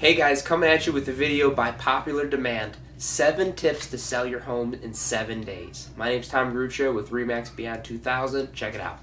Hey guys, coming at you with a video by popular demand. 7 tips to sell your home in 7 days. My name's Tom Gruccio with Remax Beyond 2000. Check it out.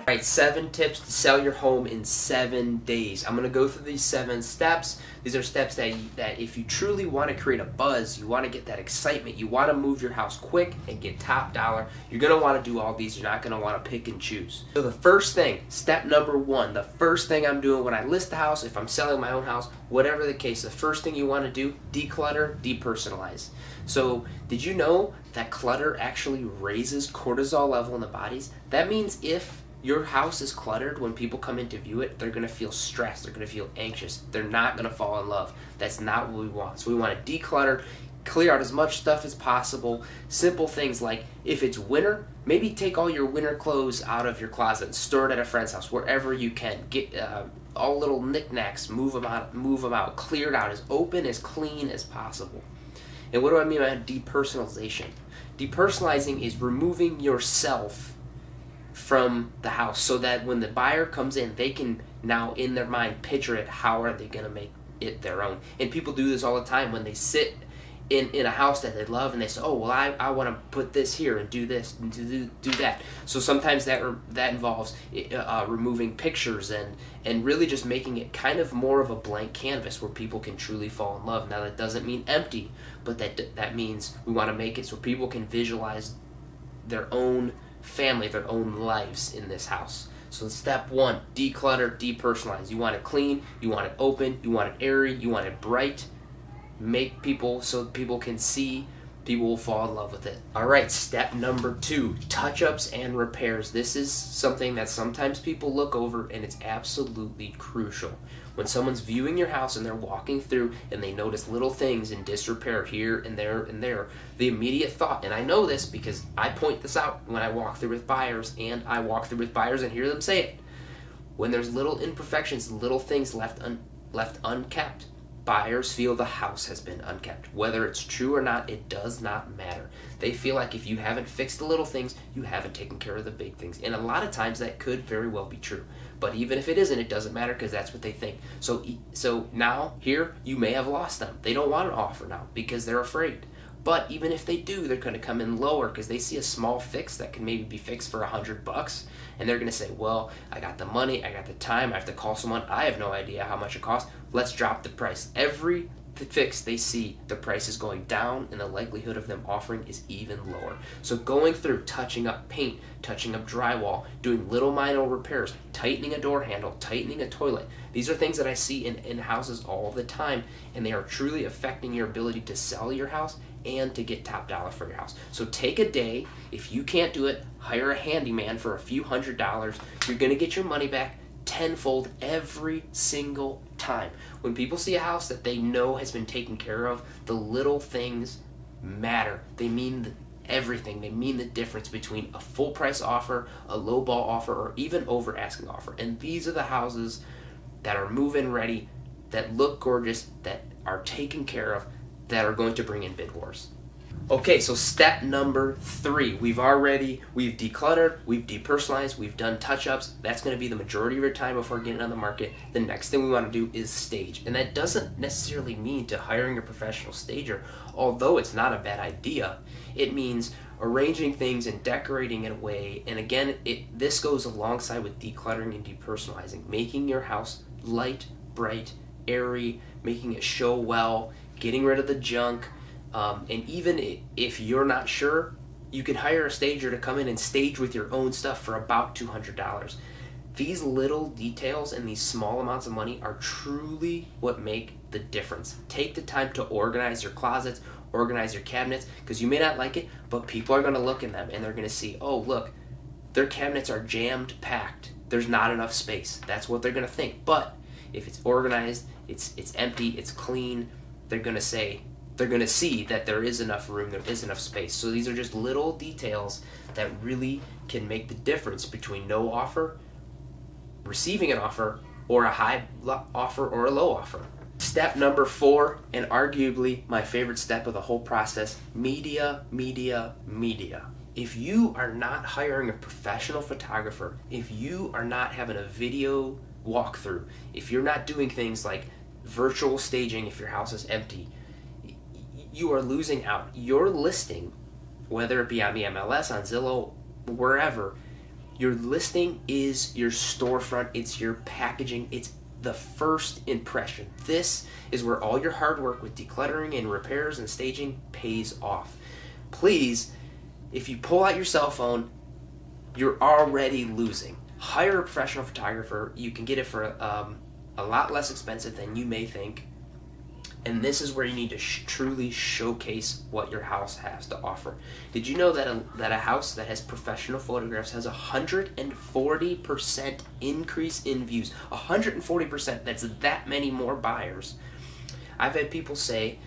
Alright, 7 tips to sell your home in 7 days. I'm going to go through these 7 steps. These are steps that if you truly want to create a buzz, you want to get that excitement, you want to move your house quick and get top dollar, you're going to want to do all these. You're not going to want to pick and choose. So the first thing, step number 1, the first thing I'm doing when I list the house, if I'm selling my own house, whatever the case, the first thing you want to do, declutter, depersonalize. So did you know that clutter actually raises cortisol level in the bodies? That means if your house is cluttered, when people come in to view it, they're going to feel stressed, they're going to feel anxious, they're not going to fall in love. That's not what we want. So we want to declutter, clear out as much stuff as possible. Simple things like, if it's winter, maybe take all your winter clothes out of your closet and store it at a friend's house, wherever you can. Get all little knickknacks, move them out, clear it out, as open, as clean as possible. And what do I mean by depersonalization? Depersonalizing is removing yourself from the house so that when the buyer comes in, they can now in their mind picture it. How are they going to make it their own? And people do this all the time when they sit in a house that they love and they say, oh well, I want to put this here and do this and do that. So sometimes that involves removing pictures and really just making it kind of more of a blank canvas where people can truly fall in love. Now that doesn't mean empty, but that means we want to make it so people can visualize their own family, their own lives in this house. So step 1, declutter, depersonalize. You want it clean, you want it open, you want it airy, you want it bright. Make people so people can see, people will fall in love with it. Alright, step number 2, touch-ups and repairs. This is something that sometimes people look over, and it's absolutely crucial. When someone's viewing your house and they're walking through and they notice little things in disrepair here and there, the immediate thought, and I know this because I point this out when I walk through with buyers, and I walk through with buyers and hear them say it. When there's little imperfections, little things left unkept, buyers feel the house has been unkept. Whether it's true or not, it does not matter. They feel like if you haven't fixed the little things, you haven't taken care of the big things. And a lot of times that could very well be true. But even if it isn't, it doesn't matter because that's what they think. So now, here, you may have lost them. They don't want an offer now because they're afraid. But even if they do, they're going to come in lower because they see a small fix that can maybe be fixed for $100, and they're going to say, well, I got the money, I got the time, I have to call someone, I have no idea how much it costs, let's drop the price. Every fix they see, the price is going down, and the likelihood of them offering is even lower. So going through, touching up paint, touching up drywall, doing little minor repairs, tightening a door handle, tightening a toilet. These are things that I see in houses all the time, and they are truly affecting your ability to sell your house and to get top dollar for your house. So take a day. If you can't do it, hire a handyman for a few $100s. You're going to get your money back tenfold every single time. When people see a house that they know has been taken care of, the little things matter. They mean everything. They mean the difference between a full price offer, a low ball offer, or even over asking offer. And these are the houses that are move-in ready, that look gorgeous, that are taken care of, that are going to bring in bid wars. Okay, so step number 3. We've decluttered, we've depersonalized, we've done touch-ups. That's going to be the majority of your time before getting on the market. The next thing we want to do is stage. And that doesn't necessarily mean to hiring a professional stager, although it's not a bad idea. It means arranging things and decorating in a way, and again, this goes alongside with decluttering and depersonalizing, making your house light, bright, airy, making it show well, getting rid of the junk, and even if you're not sure, you can hire a stager to come in and stage with your own stuff for about $200. These little details and these small amounts of money are truly what make the difference. Take the time to organize your closets, organize your cabinets, because you may not like it, but people are going to look in them and they're going to see, oh look, their cabinets are jammed packed, there's not enough space. That's what they're going to think. But if it's organized, it's empty, it's clean, they're going to see that there is enough room, there is enough space. So these are just little details that really can make the difference between no offer, receiving an offer, or a high offer or a low offer. Step number 4, and arguably my favorite step of the whole process, media, media, media. If you are not hiring a professional photographer, if you are not having a video walkthrough, if you're not doing things like virtual staging if your house is empty, you are losing out. Your listing, whether it be on the MLS, on Zillow, wherever, your listing is your storefront, it's your packaging, it's the first impression. This is where all your hard work with decluttering and repairs and staging pays off. Please, if you pull out your cell phone, you're already losing. Hire a professional photographer. You can get it for a lot less expensive than you may think. And this is where you need to truly showcase what your house has to offer. Did you know that a house that has professional photographs has 140% increase in views? 140%, that's that many more buyers. I've had people say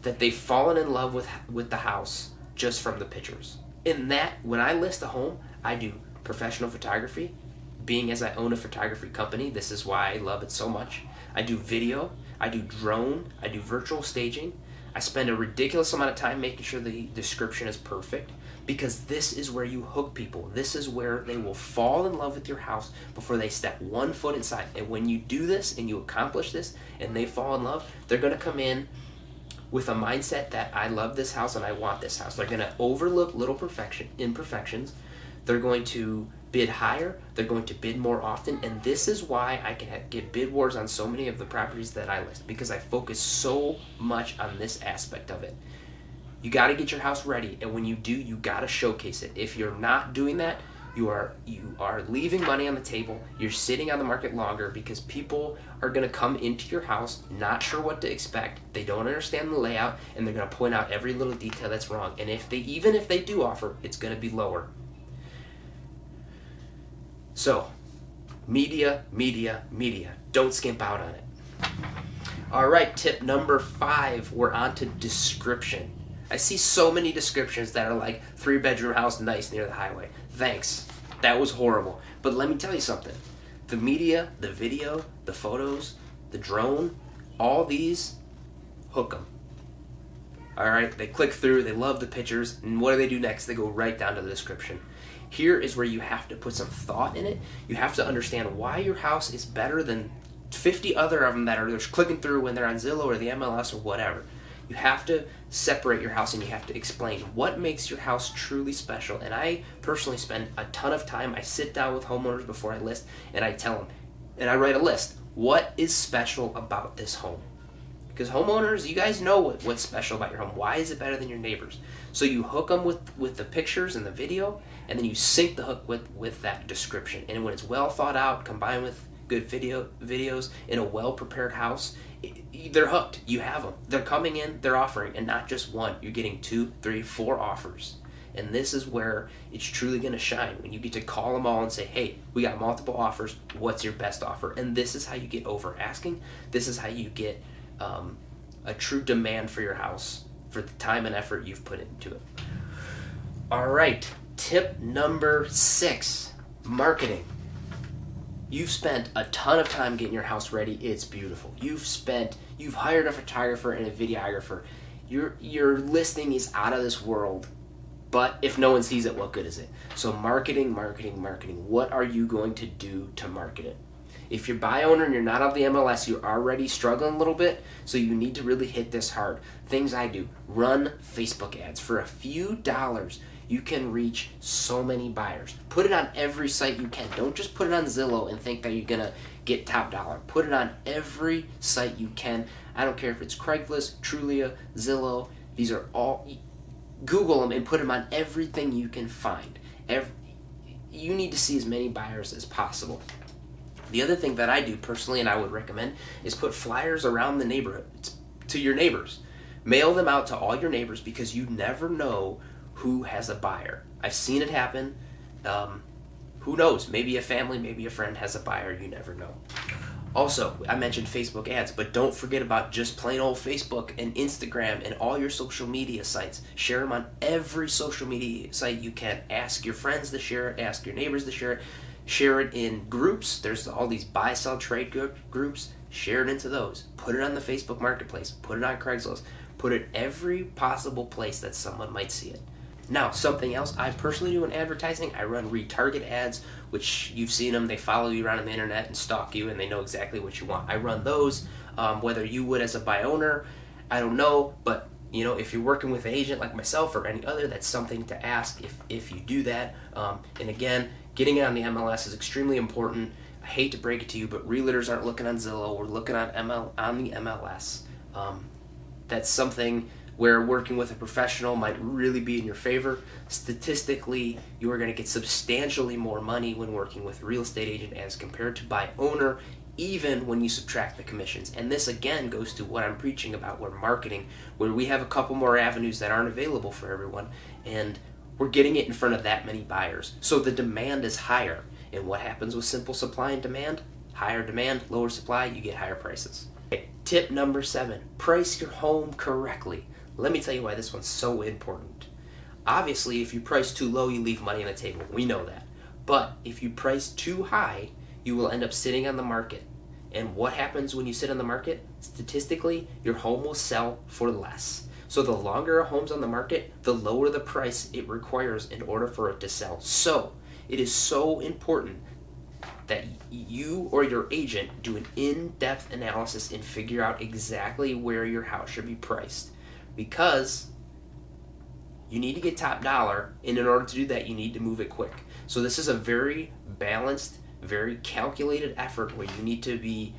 that they've fallen in love with the house just from the pictures. In that, when I list a home, I do professional photography. Being as I own a photography company, this is why I love it so much. I do video, I do drone, I do virtual staging. I spend a ridiculous amount of time making sure the description is perfect, because this is where you hook people. This is where they will fall in love with your house before they step 1 foot inside. And when you do this and you accomplish this and they fall in love, they're going to come in with a mindset that I love this house and I want this house. They're going to overlook little imperfections. They're going to bid higher. They're going to bid more often. And this is why I can get bid wars on so many of the properties that I list, because I focus so much on this aspect of it. You got to get your house ready. And when you do, you got to showcase it. If you're not doing that, you are leaving money on the table. You're sitting on the market longer because people are going to come into your house not sure what to expect. They don't understand the layout, and they're going to point out every little detail that's wrong. And even if they do offer, it's going to be lower. So, media. Don't skimp out on it. All right, tip number 5, we're on to description. I see so many descriptions that are like 3-bedroom house, nice near the highway. Thanks. That was horrible. But let me tell you something. The media, the video, the photos, the drone, all these, hook them. All right, they click through, they love the pictures, and what do? Next? They go right down to the description. Here is where you have to put some thought in it. You have to understand why your house is better than 50 other of them that are just clicking through when they're on Zillow or the MLS or whatever. You have to separate your house and you have to explain what makes your house truly special. And I personally spend a ton of time. I sit down with homeowners before I list and I tell them, and I write a list. What is special about this home? Because homeowners, you guys know what's special about your home. Why is it better than your neighbors? So you hook them with the pictures and the video, and then you sync the hook with that description. And when it's well thought out, combined with good videos in a well-prepared house, they're hooked. You have them. They're coming in, they're offering, and not just one. You're getting 2, 3, 4 offers. And this is where it's truly going to shine, when you get to call them all and say, hey, we got multiple offers. What's your best offer? And this is how you get over asking. This is how you get a true demand for your house for the time and effort you've put into it. All right, tip number 6, marketing. You've spent a ton of time getting your house ready. It's beautiful. You've hired a photographer and a videographer. Your listing is out of this world. But if no one sees it, what good is it? So marketing. What are you going to do to market it? If you're buy owner and you're not on the MLS, you're already struggling a little bit, so you need to really hit this hard. Things I do: run Facebook ads. For a few dollars, you can reach so many buyers. Put it on every site you can. Don't just put it on Zillow and think that you're gonna get top dollar. Put it on every site you can. I don't care if it's Craigslist, Trulia, Zillow. These are all, Google them and put them on everything you can find. You need to see as many buyers as possible. The other thing that I do personally, and I would recommend, is put flyers around the neighborhood to your neighbors. Mail them out to all your neighbors, because you never know who has a buyer. I've seen it happen. Who knows? Maybe a family, maybe a friend has a buyer. You never know. Also, I mentioned Facebook ads, but don't forget about just plain old Facebook and Instagram and all your social media sites. Share them on every social media site you can. Ask your friends to share it. Ask your neighbors to share it. Share it in groups. There's all these buy, sell, trade groups. Share it into those. Put it on the Facebook Marketplace. Put it on Craigslist. Put it every possible place that someone might see it. Now, something else I personally do in advertising, I run retarget ads, which you've seen them. They follow you around on the internet and stalk you, and they know exactly what you want. I run those. Whether you would as a buy owner, I don't know, but if you're working with an agent like myself or any other, that's something to ask if you do that. And again, getting it on the MLS is extremely important. I hate to break it to you, but realtors aren't looking on Zillow. We're looking on the MLS. That's something where working with a professional might really be in your favor. Statistically, you are going to get substantially more money when working with a real estate agent as compared to buy owner, even when you subtract the commissions. And this again goes to what I'm preaching about, where marketing, where we have a couple more avenues that aren't available for everyone, and we're getting it in front of that many buyers. So the demand is higher. And what happens with simple supply and demand? Higher demand, lower supply, you get higher prices. Okay, tip number 7, price your home correctly. Let me tell you why this one's so important. Obviously, if you price too low, you leave money on the table. We know that. But if you price too high, you will end up sitting on the market. And what happens when you sit on the market? Statistically, your home will sell for less. So the longer a home's on the market, the lower the price it requires in order for it to sell. So it is so important that you or your agent do an in-depth analysis and figure out exactly where your house should be priced. Because you need to get top dollar, and in order to do that, you need to move it quick. So this is a very balanced, very calculated effort where you need to be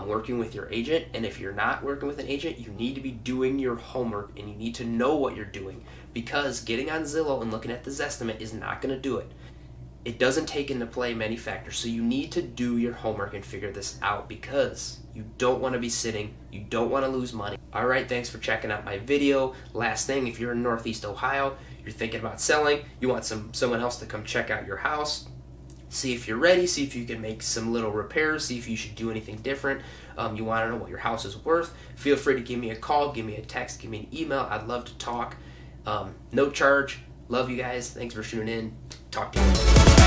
working with your agent. And if you're not working with an agent, you need to be doing your homework, and you need to know what you're doing, because getting on Zillow and looking at the Zestimate is not going to do it. It doesn't take into play many factors. So you need to do your homework and figure this out, because you don't want to be sitting. You don't want to lose money. All right, thanks for checking out my video. Last thing, if you're in Northeast Ohio, you're thinking about selling, you want someone else to come check out your house, see if you're ready, see if you can make some little repairs, see if you should do anything different. You want to know what your house is worth, feel free to give me a call, give me a text, give me an email. I'd love to talk. No charge. Love you guys. Thanks for tuning in. Talk to you later.